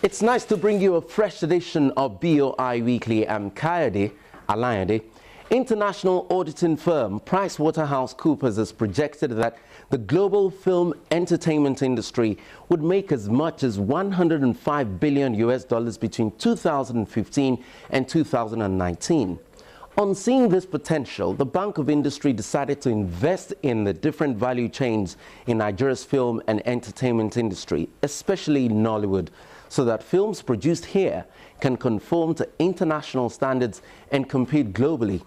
It's nice to bring you a fresh edition of BOI Weekly. I'm Kayode Alayande. International auditing firm PricewaterhouseCoopers has projected that the global film entertainment industry would make as much as $105 billion between 2015 and 2019. On seeing this potential, the Bank of Industry decided to invest in the different value chains in Nigeria's film and entertainment industry, especially Nollywood, so that films produced here can conform to international standards and compete globally.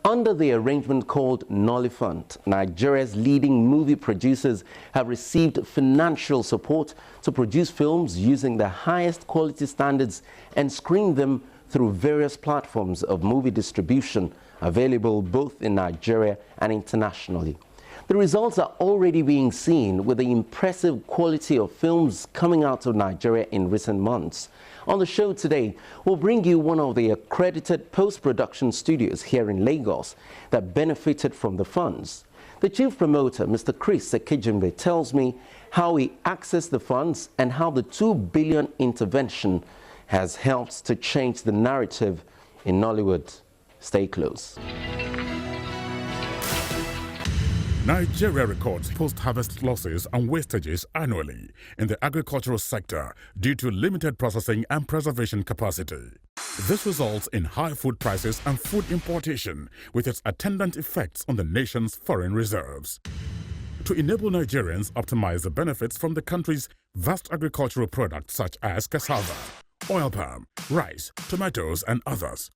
Under the arrangement called Nollyfund, Nigeria's leading movie producers have received financial support to produce films using the highest quality standards and screen them through various platforms of movie distribution available both in Nigeria and internationally. The results are already being seen with the impressive quality of films coming out of Nigeria in recent months. On the show today, we'll bring you one of the accredited post-production studios here in Lagos that benefited from the funds. The chief promoter, Mr. Chris Sekijimbe, tells me how he accessed the funds and how the $2 billion intervention has helped to change the narrative in Nollywood. Stay close. Nigeria records post-harvest losses and wastages annually in the agricultural sector due to limited processing and preservation capacity. This results in high food prices and food importation, with its attendant effects on the nation's foreign reserves. To enable Nigerians optimize the benefits from the country's vast agricultural products such as cassava, oil palm, rice, tomatoes, and others,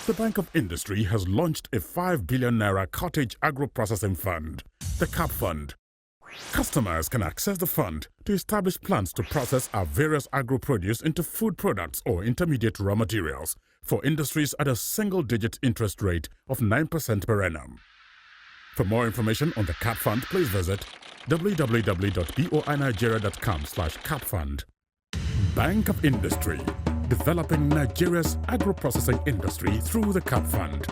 the Bank of Industry has launched a 5 billion naira cottage agro-processing fund, the CAP Fund. Customers can access the fund to establish plans to process our various agro-produce into food products or intermediate raw materials for industries at a single-digit interest rate of 9% per annum. For more information on the CAP Fund, please visit www.boinigeria.com/capfund. Bank of Industry, developing Nigeria's agro-processing industry through the CAP Fund.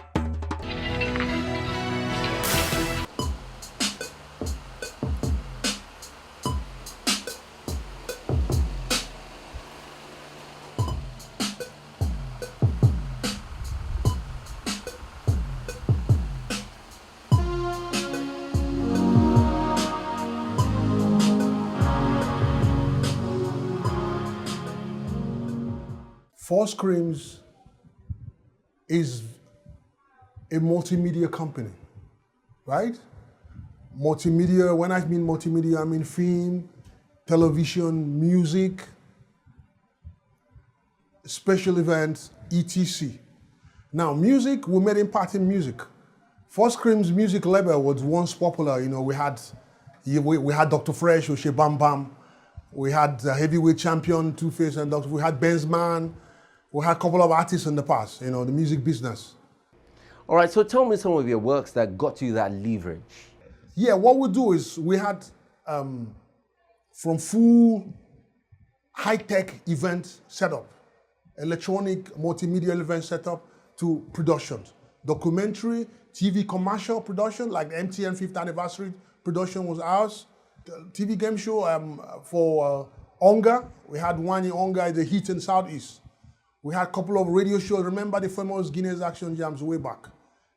Four Screens is a multimedia company, right? Multimedia, when I mean multimedia, I mean film, television, music, special events, etc. Now, music, we made impact in music. Four Screens music label was once popular. You know, we had Dr. Fresh, Oshe Bam Bam, we had heavyweight champion, Two-Face, and we had Benzman. We had a couple of artists in the past, you know, the music business. All right, so tell me some of your works that got you that leverage. Yeah, what we do is we had from full high-tech event setup, electronic multimedia event setup, to productions. Documentary, TV commercial production, like the MTN 5th anniversary production was ours. The TV game show for Onga, we had one in Onga, the Heat in Southeast. We had a couple of radio shows. Remember the famous Guinness Action Jams way back?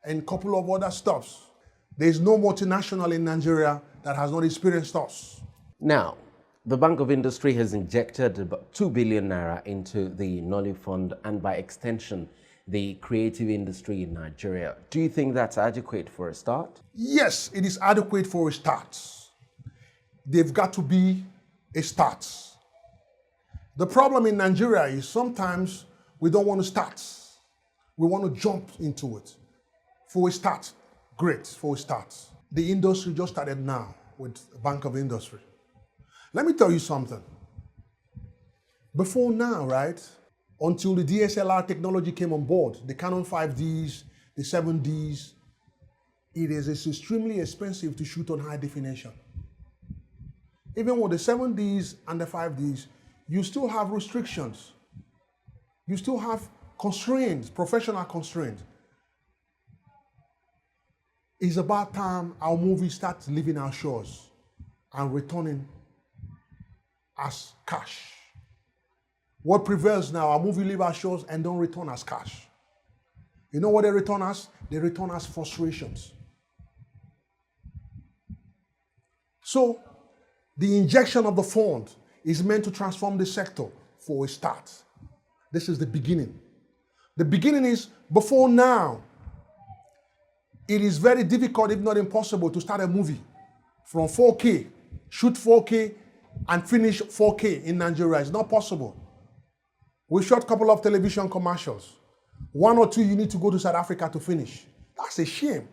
And a couple of other stuffs. There's no multinational in Nigeria that has not experienced us. Now, the Bank of Industry has injected about 2 billion naira into the Nolly Fund and by extension, the creative industry in Nigeria. Do you think that's adequate for a start? Yes, it is adequate for a start. They've got to be a start. The problem in Nigeria is sometimes we don't want to start. We want to jump into it. For a start, great, for a start. The industry just started now with Bank of Industry. Let me tell you something. Before now, right, until the DSLR technology came on board, the Canon 5Ds, the 7Ds, it is extremely expensive to shoot on high definition. Even with the 7Ds and the 5Ds, you still have restrictions. You still have constraints, professional constraints. It's about time our movies start leaving our shores and returning as cash. What prevails now, our movie leave our shows and don't return as cash. You know what they return as? They return as frustrations. So, the injection of the fund is meant to transform the sector for a start. This is the beginning. The beginning is before now. It is very difficult, if not impossible, to start a movie from 4K, shoot 4K, and finish 4K in Nigeria. It's not possible. We shot a couple of television commercials. 1 or 2 you need to go to South Africa to finish. That's a shame.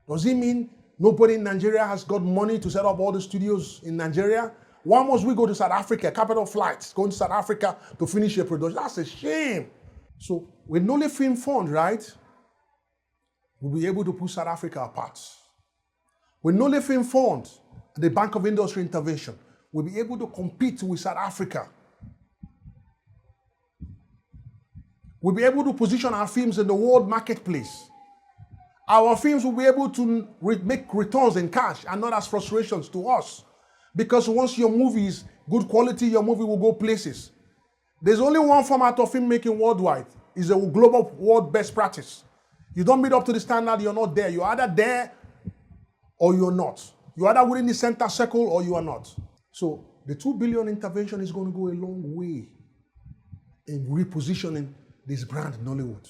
Does it mean nobody in Nigeria has got money to set up all the studios in Nigeria? Why must we go to South Africa, capital flights, going to South Africa to finish a production? That's a shame. So with Nolly Film Fund, right, we'll be able to put South Africa apart. With Nolly Film Fund, the Bank of Industry intervention, we'll be able to compete with South Africa. We'll be able to position our films in the world marketplace. Our films will be able to make returns in cash and not as frustrations to us. Because once your movie is good quality, your movie will go places. There's only one format of filmmaking worldwide. It's a global world best practice. You don't meet up to the standard, you're not there. You're either there or you're not. You're either within the center circle or you are not. So the 2 billion intervention is going to go a long way in repositioning this brand Nollywood.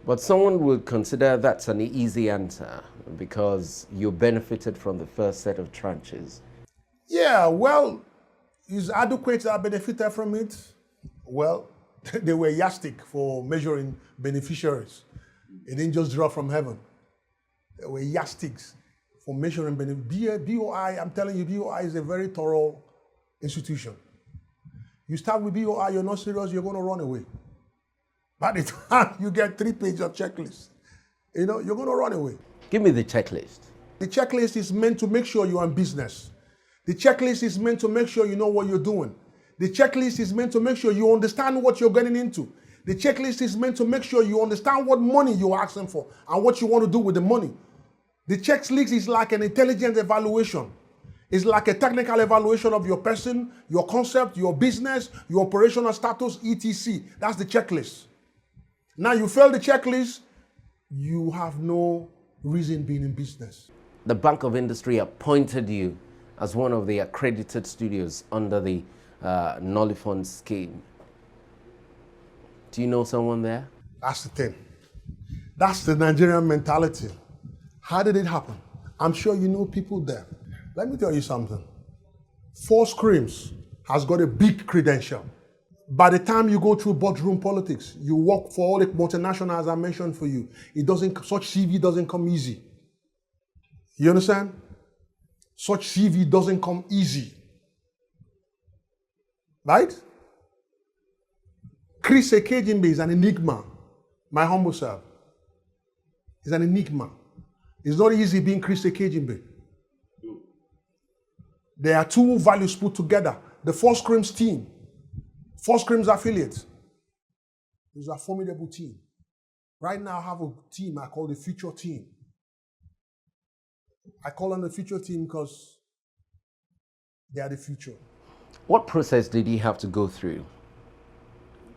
But someone would consider that's an easy answer because you benefited from the first set of tranches. Yeah, well, is adequate that I benefited from it? Well, they were yardstick for measuring beneficiaries. It didn't just drop from heaven. They were yardsticks for measuring beneficiaries. BOI, I'm telling you, BOI is a very thorough institution. You start with BOI, you're not serious, you're going to run away. By the time you get 3 pages of checklist, you're going to run away. Give me the checklist. The checklist is meant to make sure you're in business. The checklist is meant to make sure you know what you're doing. The checklist is meant to make sure you understand what you're getting into. The checklist is meant to make sure you understand what money you're asking for and what you want to do with the money. The checklist is like an intelligence evaluation. It's like a technical evaluation of your person, your concept, your business, your operational status, etc. That's the checklist. Now you fail the checklist, you have no reason being in business. The Bank of Industry appointed you as one of the accredited studios under the Nolly Fund scheme. Do you know someone there? That's the thing. That's the Nigerian mentality. How did it happen? I'm sure you know people there. Let me tell you something. Four Screams has got a big credential. By the time you go through boardroom politics, you work for all the multinationals I mentioned for you. Such CV doesn't come easy. You understand? Such CV doesn't come easy. Right? Chris Ekejimbe is an enigma. My humble self. He's an enigma. It's not easy being Chris Ekejimbe. There are 2 values put together. The Four Screams team. Four Screams affiliates. It's a formidable team. Right now I have a team I call the Future Team. I call them the Future Team because they are the future. What process did you have to go through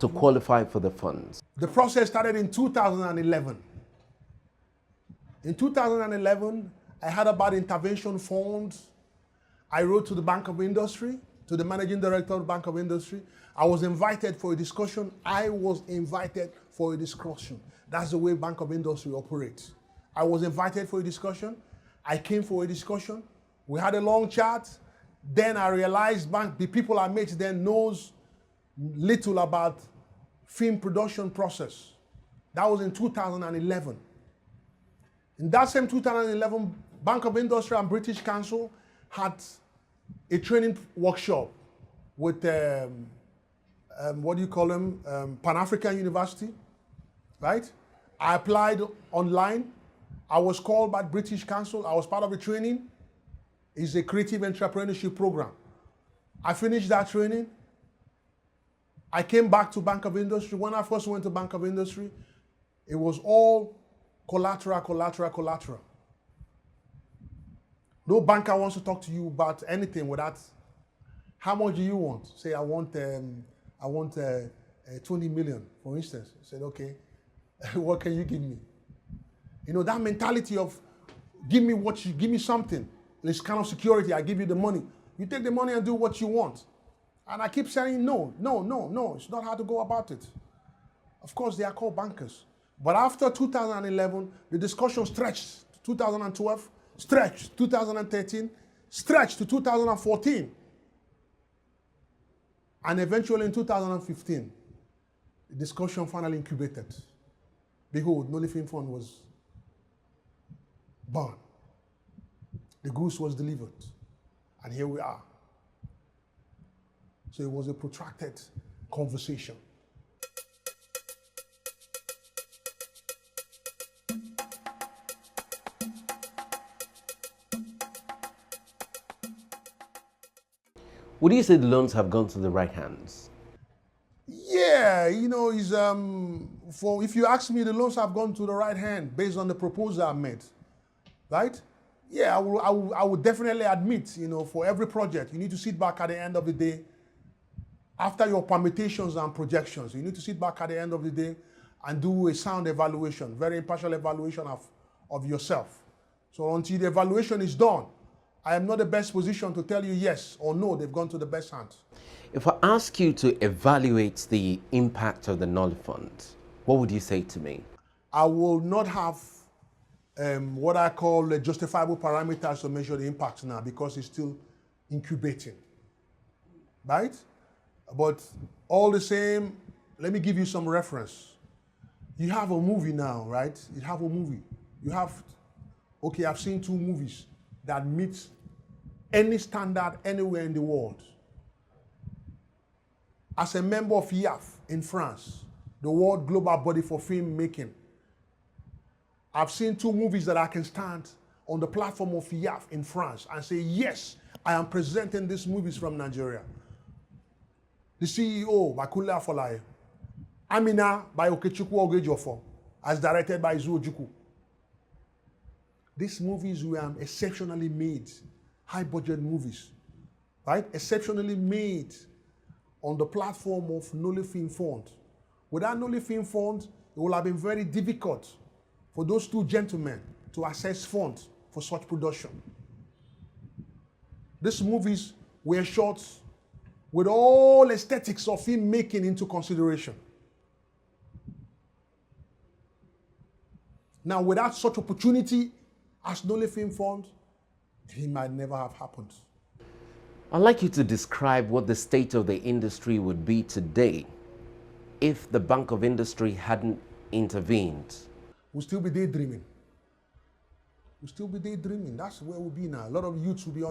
to qualify for the funds? The process started in 2011. In 2011, I heard about intervention funds. I wrote to the Bank of Industry, to the Managing Director of the Bank of Industry. I was invited for a discussion. That's the way Bank of Industry operates. I was invited for a discussion. I came for a discussion. We had a long chat. Then I realized the people I met then knows little about film production process. That was in 2011. In that same 2011, Bank of Industry and British Council had a training workshop with, Pan-African University, right? I applied online. I was called by British Council. I was part of the training. It's a creative entrepreneurship program. I finished that training. I came back to Bank of Industry. When I first went to Bank of Industry, it was all collateral. No banker wants to talk to you about anything without, how much do you want? Say, I want I want 20 million, for instance. I said, okay, what can you give me? You know, that mentality of give me something. This kind of security, I give you the money. You take the money and do what you want. And I keep saying no. It's not how to go about it. Of course, they are called bankers. But after 2011, the discussion stretched to 2012, stretched 2013, stretched to 2014. And eventually in 2015, the discussion finally incubated. Behold, Nolly Film Fund was born. The goose was delivered. And here we are. So it was a protracted conversation. Would you say the loans have gone to the right hands? Yeah, you know, if you ask me, the loans have gone to the right hand based on the proposal I made, right? Yeah, I would definitely admit, you know, for every project, you need to sit back at the end of the day, after your permutations and projections, you need to sit back at the end of the day and do a sound evaluation, very impartial evaluation of yourself. So until the evaluation is done, I am not the best position to tell you yes or no, they've gone to the best hands. If I ask you to evaluate the impact of the Nolly Fund, what would you say to me? I will not have what I call the justifiable parameters to measure the impact now because it's still incubating, right? But all the same, let me give you some reference. You have a movie now, right? You have a movie. Okay, I've seen 2 movies that meet any standard anywhere in the world. As a member of IAF in France, the World Global Body for Film Making, I've seen 2 movies that I can stand on the platform of IAF in France and say, yes, I am presenting these movies from Nigeria. The CEO, by Kunle Afolaye. Amina, by Okechukwu Ogejofo, as directed by Izu Ojukwu. These movies were exceptionally made, high-budget movies, right? Exceptionally made on the platform of Nolly Film Fund. Without Nolly Film Fund, it would have been very difficult for those 2 gentlemen to access funds for such production. These movies were shot with all aesthetics of filmmaking into consideration. Now, without such opportunity as Nolly Film Fund, it might never have happened. I'd like you to describe what the state of the industry would be today if the Bank of Industry hadn't intervened. We'll still be daydreaming. We'll still be daydreaming. That's where we'll be now. A lot of youths will be on